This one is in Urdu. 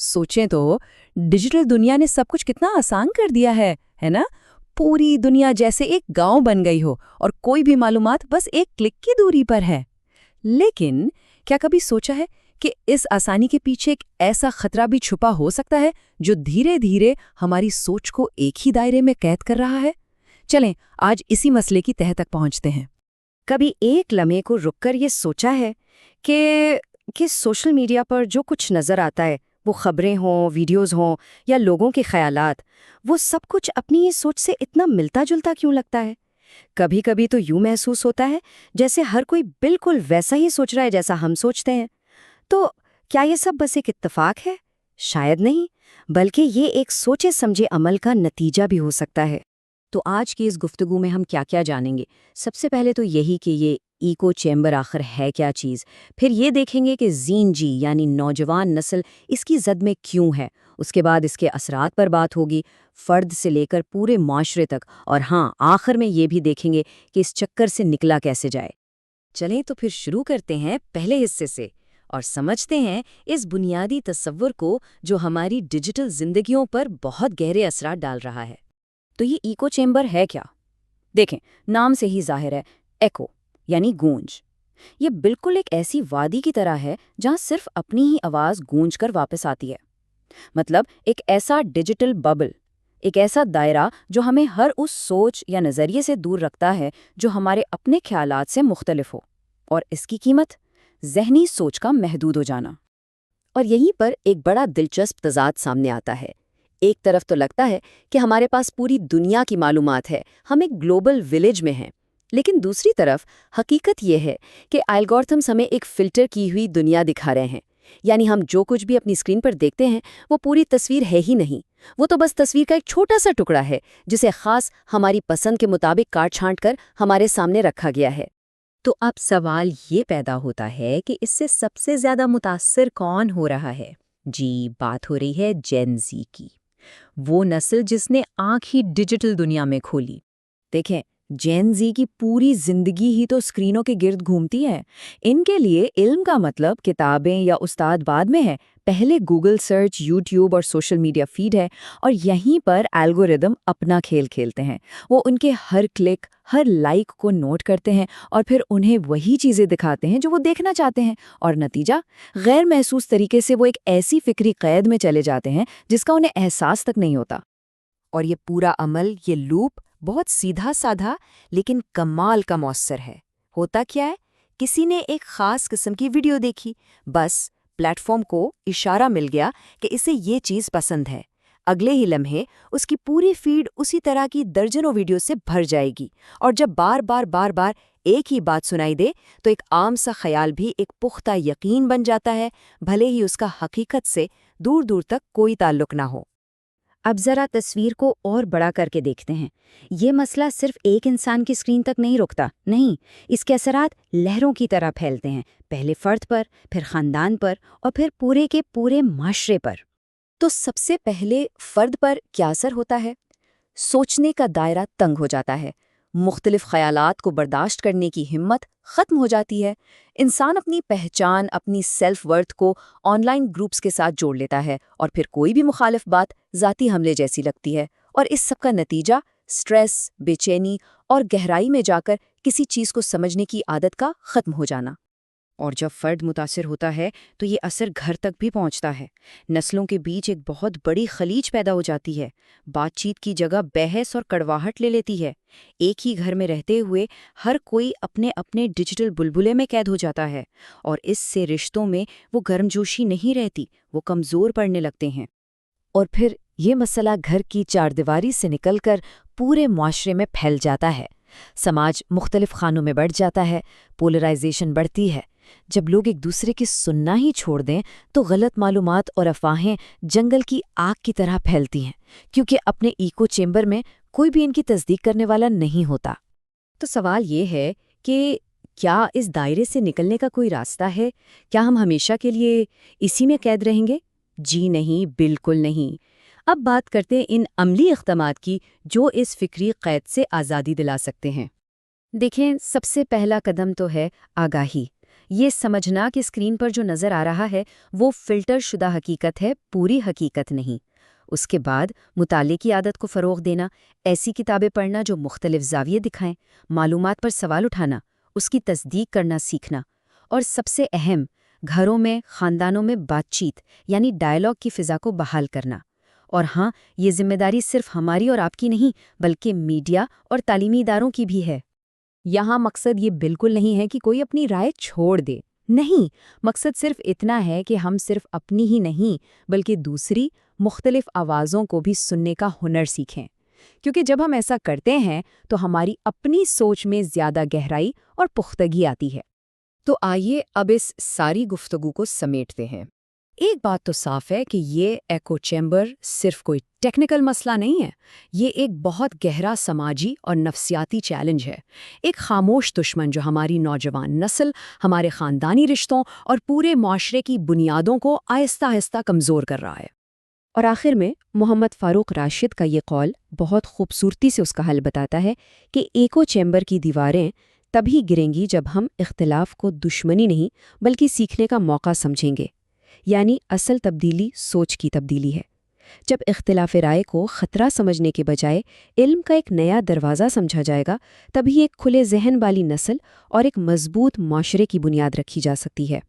سوچیں تو ڈیجیٹل دنیا نے سب کچھ کتنا آسان کر دیا ہے نا؟ پوری دنیا جیسے ایک گاؤں بن گئی ہو اور کوئی بھی معلومات بس ایک کلک کی دوری پر ہے۔ لیکن کیا کبھی سوچا ہے کہ اس آسانی کے پیچھے ایک ایسا خطرہ بھی چھپا ہو سکتا ہے جو دھیرے دھیرے ہماری سوچ کو ایک ہی دائرے میں قید کر رہا ہے؟ چلیں آج اسی مسئلے کی تہہ تک پہنچتے ہیں۔ کبھی ایک لمحے کو رک کر یہ سوچا ہے کہ سوشل میڈیا پر جو کچھ نظر آتا ہے، وہ خبریں ہوں، ویڈیوز ہوں یا لوگوں کے خیالات، وہ سب کچھ اپنی اس سوچ سے اتنا ملتا جلتا کیوں لگتا ہے؟ کبھی کبھی تو یوں محسوس ہوتا ہے جیسے ہر کوئی بالکل ویسا ہی سوچ رہا ہے جیسا ہم سوچتے ہیں۔ تو کیا یہ سب بس ایک اتفاق ہے؟ شاید نہیں، بلکہ یہ ایک سوچے سمجھے عمل کا نتیجہ بھی ہو سکتا ہے۔ تو آج کی اس گفتگو میں ہم کیا جانیں گے؟ سب سے پہلے تو یہی کہ یہ ایکو چیمبر آخر ہے کیا چیز، پھر یہ دیکھیں گے کہ زین جی یعنی نوجوان نسل اس کی زد میں کیوں ہے، اس کے بعد اس کے اثرات پر بات ہوگی، فرد سے لے کر پورے معاشرے تک، اور ہاں آخر میں یہ بھی دیکھیں گے کہ اس چکر سے نکلا کیسے جائے۔ چلیں تو پھر شروع کرتے ہیں پہلے حصے سے اور سمجھتے ہیں اس بنیادی تصور کو جو ہماری ڈیجیٹل زندگیوں پر بہت گہرے اثرات ڈال رہا ہے۔ تو یہ ایکو چیمبر ہے کیا؟ دیکھیں، نام سے ہی ظاہر ہے، ایکو یعنی گونج۔ یہ بالکل ایک ایسی وادی کی طرح ہے جہاں صرف اپنی ہی آواز گونج کر واپس آتی ہے۔ مطلب ایک ایسا ڈیجیٹل ببل، ایک ایسا دائرہ جو ہمیں ہر اس سوچ یا نظریے سے دور رکھتا ہے جو ہمارے اپنے خیالات سے مختلف ہو، اور اس کی قیمت ذہنی سوچ کا محدود ہو جانا۔ اور یہیں پر ایک بڑا دلچسپ تضاد سامنے آتا ہے۔ ایک طرف تو لگتا ہے کہ ہمارے پاس پوری دنیا کی معلومات ہے، ہم ایک گلوبل ولیج میں ہیں، لیکن دوسری طرف حقیقت یہ ہے کہ الگورتھمز ہمیں ایک فلٹر کی ہوئی دنیا دکھا رہے ہیں۔ یعنی ہم جو کچھ بھی اپنی اسکرین پر دیکھتے ہیں وہ پوری تصویر ہے ہی نہیں، وہ تو بس تصویر کا ایک چھوٹا سا ٹکڑا ہے جسے خاص ہماری پسند کے مطابق کاٹ چھانٹ کر ہمارے سامنے رکھا گیا ہے۔ تو اب سوال یہ پیدا ہوتا ہے کہ اس سے سب سے زیادہ متاثر کون ہو رہا ہے؟ جی، بات ہو رہی ہے جین زی کی، وہ نسل جس نے آنکھ ہی ڈیجیٹل دنیا میں کھولی۔ دیکھیں، جین زی کی پوری زندگی ہی تو اسکرینوں کے گرد گھومتی ہے۔ ان کے لیے علم کا مطلب کتابیں یا استاد بعد میں ہے، پہلے گوگل سرچ، یوٹیوب اور سوشل میڈیا فیڈ ہے، اور یہیں پر الگورتھم اپنا کھیل کھیلتے ہیں۔ وہ ان کے ہر کلک، ہر لائک کو نوٹ کرتے ہیں اور پھر انہیں وہی چیزیں دکھاتے ہیں جو وہ دیکھنا چاہتے ہیں، اور نتیجہ غیر محسوس طریقے سے وہ ایک ایسی فکری قید میں چلے جاتے ہیں جس کا انہیں احساس تک نہیں ہوتا۔ اور یہ پورا عمل، یہ لوپ بہت سیدھا سادھا لیکن کمال کا مؤثر ہے۔ ہوتا کیا ہے؟ کسی نے ایک خاص قسم کی ویڈیو دیکھی، بس پلیٹ فارم کو اشارہ مل گیا کہ اسے یہ چیز پسند ہے، اگلے ہی لمحے اس کی پوری فیڈ اسی طرح کی درجنوں ویڈیو سے بھر جائے گی، اور جب بار بار ایک ہی بات سنائی دے تو ایک عام سا خیال بھی ایک پختہ یقین بن جاتا ہے، بھلے ہی اس کا حقیقت سے دور دور تک کوئی تعلق نہ ہو۔ اب ذرا تصویر کو اور بڑا کر کے دیکھتے ہیں۔ یہ مسئلہ صرف ایک انسان کی اسکرین تک نہیں رکتا، نہیں، اس کے اثرات لہروں کی طرح پھیلتے ہیں، پہلے فرد پر، پھر خاندان پر، اور پھر پورے کے پورے معاشرے پر۔ تو سب سے پہلے فرد پر کیا اثر ہوتا ہے؟ سوچنے کا دائرہ تنگ ہو جاتا ہے، مختلف خیالات کو برداشت کرنے کی ہمت ختم ہو جاتی ہے۔ انسان اپنی پہچان، اپنی سیلف ورتھ کو آن لائن گروپس کے ساتھ جوڑ لیتا ہے، اور پھر کوئی بھی مخالف بات ذاتی حملے جیسی لگتی ہے، اور اس سب کا نتیجہ سٹریس، بے چینی اور گہرائی میں جا کر کسی چیز کو سمجھنے کی عادت کا ختم ہو جانا۔ اور جب فرد متاثر ہوتا ہے تو یہ اثر گھر تک بھی پہنچتا ہے۔ نسلوں کے بیچ ایک بہت بڑی خلیج پیدا ہو جاتی ہے، بات چیت کی جگہ بحث اور کڑواہٹ لے لیتی ہے۔ ایک ہی گھر میں رہتے ہوئے ہر کوئی اپنے اپنے ڈیجیٹل بلبلے میں قید ہو جاتا ہے، اور اس سے رشتوں میں وہ گرمجوشی نہیں رہتی، وہ کمزور پڑنے لگتے ہیں۔ اور پھر یہ مسئلہ گھر کی چاردیواری سے نکل کر پورے معاشرے میں پھیل جاتا ہے۔ سماج مختلف خانوں میں بڑھ جاتا ہے، پولرائزیشن بڑھتی ہے۔ جب لوگ ایک دوسرے کی سننا ہی چھوڑ دیں تو غلط معلومات اور افواہیں جنگل کی آگ کی طرح پھیلتی ہیں، کیونکہ اپنے ایکو چیمبر میں کوئی بھی ان کی تصدیق کرنے والا نہیں ہوتا۔ تو سوال یہ ہے کہ کیا اس دائرے سے نکلنے کا کوئی راستہ ہے؟ کیا ہم ہمیشہ کے لیے اسی میں قید رہیں گے؟ جی نہیں، بالکل نہیں۔ اب بات کرتے ہیں ان عملی اقدامات کی جو اس فکری قید سے آزادی دلا سکتے ہیں۔ دیکھیں، سب سے پہلا قدم تو ہے آگاہی، یہ سمجھنا کہ اسکرین پر جو نظر آ رہا ہے وہ فلٹر شدہ حقیقت ہے، پوری حقیقت نہیں۔ اس کے بعد مطالعے کی عادت کو فروغ دینا، ایسی کتابیں پڑھنا جو مختلف زاویے دکھائیں، معلومات پر سوال اٹھانا، اس کی تصدیق کرنا سیکھنا، اور سب سے اہم، گھروں میں، خاندانوں میں بات چیت یعنی ڈائیلاگ کی فضا کو بحال کرنا۔ اور ہاں، یہ ذمہ داری صرف ہماری اور آپ کی نہیں بلکہ میڈیا اور تعلیمی اداروں کی بھی ہے۔ یہاں مقصد یہ بالکل نہیں ہے کہ کوئی اپنی رائے چھوڑ دے، نہیں، مقصد صرف اتنا ہے کہ ہم صرف اپنی ہی نہیں بلکہ دوسری مختلف آوازوں کو بھی سننے کا ہنر سیکھیں، کیونکہ جب ہم ایسا کرتے ہیں تو ہماری اپنی سوچ میں زیادہ گہرائی اور پختگی آتی ہے۔ تو آئیے اب اس ساری گفتگو کو سمیٹتے ہیں۔ ایک بات تو صاف ہے کہ یہ ایکو چیمبر صرف کوئی ٹیکنیکل مسئلہ نہیں ہے، یہ ایک بہت گہرا سماجی اور نفسیاتی چیلنج ہے، ایک خاموش دشمن جو ہماری نوجوان نسل، ہمارے خاندانی رشتوں اور پورے معاشرے کی بنیادوں کو آہستہ آہستہ کمزور کر رہا ہے۔ اور آخر میں محمد فاروق راشد کا یہ قول بہت خوبصورتی سے اس کا حل بتاتا ہے کہ ایکو چیمبر کی دیواریں تبھی گریں گی جب ہم اختلاف کو دشمنی نہیں بلکہ سیکھنے کا موقع سمجھیں گے، یعنی اصل تبدیلی سوچ کی تبدیلی ہے۔ جب اختلاف رائے کو خطرہ سمجھنے کے بجائے علم کا ایک نیا دروازہ سمجھا جائے گا، تبھی ایک کھلے ذہن والی نسل اور ایک مضبوط معاشرے کی بنیاد رکھی جا سکتی ہے۔